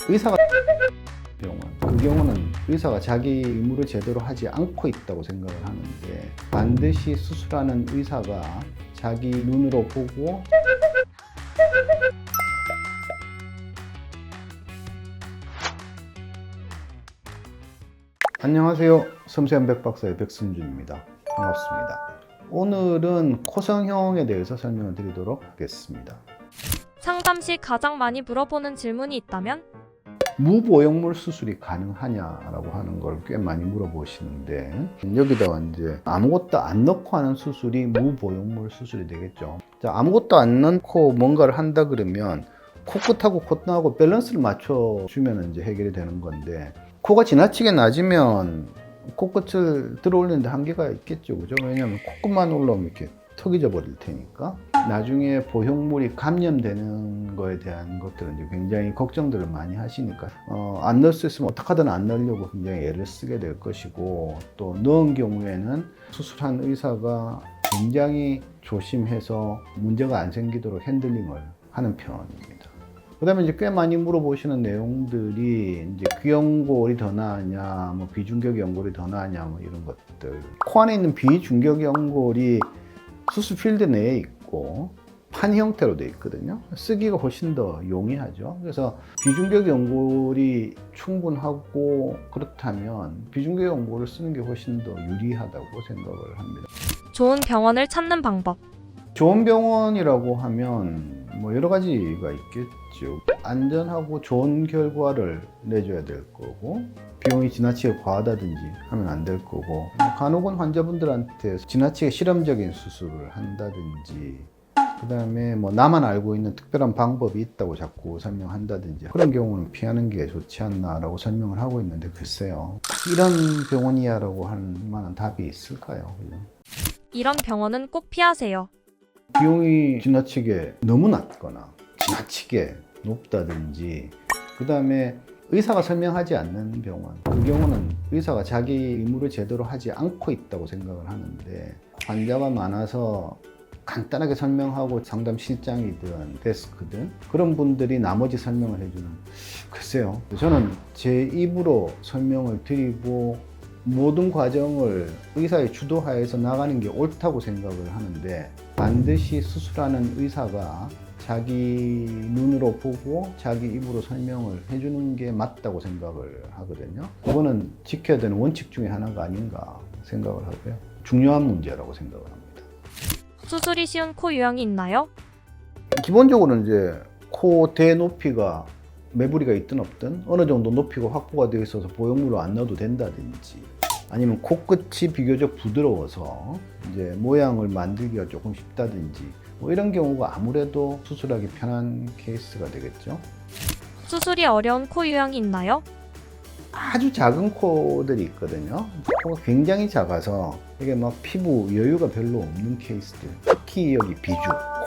의사가 병원, 그 경우는 의사가 자기 의무를 제대로 하지 않고 있다고 생각을 하는데, 반드시 수술하는 의사가 자기 눈으로 보고 안녕하세요. 섬세한 백박사의 백승준입니다. 반갑습니다. 오늘은 코성형에 대해서 설명을 드리도록 하겠습니다. 상담 시 가장 많이 물어보는 질문이 있다면? 무보형물 수술이 가능하냐라고 하는 걸 꽤 많이 물어보시는데, 여기다가 이제 아무것도 안 넣고 하는 수술이 무보형물 수술이 되겠죠. 자, 아무것도 안 넣고 뭔가를 한다 그러면 코끝하고 콧등하고 밸런스를 맞춰주면 이제 해결이 되는 건데, 코가 지나치게 낮으면 코끝을 들어 올리는데 한계가 있겠죠, 그죠? 왜냐하면 코끝만 올라오면 이렇게 턱이 져버릴 테니까. 나중에 보형물이 감염되는 거에 대한 것들은 이제 굉장히 걱정들을 많이 하시니까 안 넣을 수 있으면 어떻게든 안 넣으려고 굉장히 애를 쓰게 될 것이고, 또 넣은 경우에는 수술한 의사가 굉장히 조심해서 문제가 안 생기도록 핸들링을 하는 편입니다. 그 다음에 이제 꽤 많이 물어보시는 내용들이 이제 귀연골이 더 나으냐, 뭐 비중격 연골이 더 나으냐, 뭐 이런 것들. 코 안에 있는 비중격 연골이 수술 필드 내에 있고 판 형태로 되어 있거든요. 쓰기가 훨씬 더 용이하죠. 그래서 비중격 연골이 충분하고 그렇다면 비중격 연골을 쓰는 게 훨씬 더 유리하다고 생각을 합니다. 좋은 병원을 찾는 방법. 좋은 병원이라고 하면 뭐 여러 가지가 있겠죠. 안전하고 좋은 결과를 내줘야 될 거고, 비용이 지나치게 과하다든지 하면 안 될 거고, 간혹은 환자분들한테 지나치게 실험적인 수술을 한다든지, 그 다음에 뭐 나만 알고 있는 특별한 방법이 있다고 자꾸 설명한다든지, 그런 경우는 피하는 게 좋지 않나라고 설명을 하고 있는데, 글쎄요, 이런 병원이야 라고 할 만한 답이 있을까요? 이런 병원은 꼭 피하세요. 비용이 지나치게 너무 낮거나 지나치게 높다든지, 그 다음에 의사가 설명하지 않는 병원, 그 경우는 의사가 자기 의무를 제대로 하지 않고 있다고 생각을 하는데, 환자가 많아서 간단하게 설명하고 상담실장이든 데스크든 그런 분들이 나머지 설명을 해주는, 글쎄요, 저는 제 입으로 설명을 드리고 모든 과정을 의사의 주도하에서 나가는 게 옳다고 생각을 하는데, 반드시 수술하는 의사가 자기 눈으로 보고 자기 입으로 설명을 해주는 게 맞다고 생각을 하거든요. 그거는 지켜야 되는 원칙 중에 하나가 아닌가 생각을 하고요. 중요한 문제라고 생각을 합니다. 수술이 쉬운 코 유형이 있나요? 기본적으로 이제 코 대 높이가 매부리가 있든 없든 어느 정도 높이가 확보가 되어 있어서 보형물로 안 넣어도 된다든지, 아니면 코끝이 비교적 부드러워서 이제 모양을 만들기가 조금 쉽다든지, 뭐 이런 경우가 아무래도 수술하기 편한 케이스가 되겠죠. 수술이 어려운 코 유형이 있나요? 아주 작은 코들이 있거든요. 코가 굉장히 작아서 이게 막 피부 여유가 별로 없는 케이스들, 특히 여기 비주,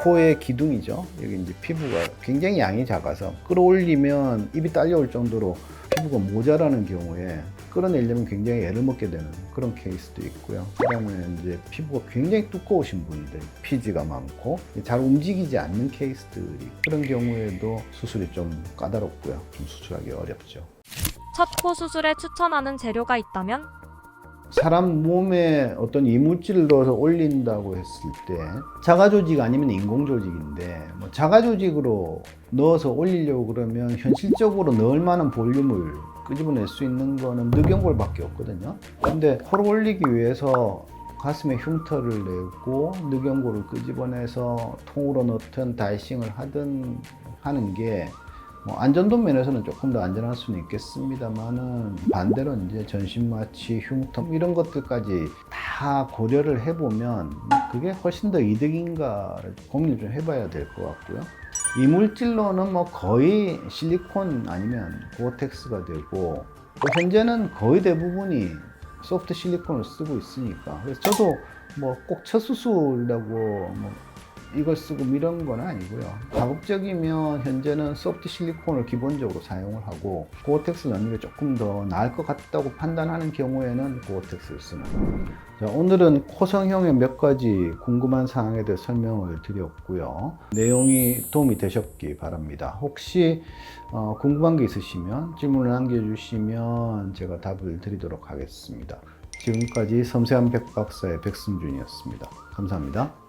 코의 기둥이죠. 여기 이제 피부가 굉장히 양이 작아서 끌어올리면 입이 딸려올 정도로 피부가 모자라는 경우에 끌어내려면 굉장히 애를 먹게 되는 그런 케이스도 있고요. 그다음에 이제 피부가 굉장히 두꺼우신 분들, 피지가 많고 잘 움직이지 않는 케이스들이, 그런 경우에도 수술이 좀 까다롭고요. 좀 수술하기 어렵죠. 첫 코 수술에 추천하는 재료가 있다면? 사람 몸에 어떤 이물질을 넣어서 올린다고 했을 때, 자가조직 아니면 인공조직인데, 뭐 자가조직으로 넣어서 올리려고 그러면 현실적으로 넣을 만한 볼륨을 끄집어낼 수 있는 거는 늑연골밖에 없거든요. 근데 코를 올리기 위해서 가슴에 흉터를 내고 늑연골을 끄집어내서 통으로 넣든 다이싱을 하든 하는 게 뭐 안전도 면에서는 조금 더 안전할 수는 있겠습니다만은, 반대로 이제 전신마취, 흉터 이런 것들까지 다 고려를 해보면 그게 훨씬 더 이득인가를 고민을 좀 해봐야 될 것 같고요. 이물질로는 뭐 거의 실리콘 아니면 고어텍스가 되고, 또 현재는 거의 대부분이 소프트 실리콘을 쓰고 있으니까, 그래서 저도 뭐 꼭 첫 수술이라고 뭐 이걸 쓰고 이런 건 아니고요. 가급적이면 현재는 소프트 실리콘을 기본적으로 사용을 하고 고어텍스 넣는 게 조금 더 나을 것 같다고 판단하는 경우에는 고어텍스를 쓰는 겁니다. 자, 오늘은 코성형의 몇 가지 궁금한 사항에 대해 설명을 드렸고요. 내용이 도움이 되셨기 바랍니다. 혹시 궁금한 게 있으시면 질문을 남겨주시면 제가 답을 드리도록 하겠습니다. 지금까지 섬세한 백박사의 백승준이었습니다. 감사합니다.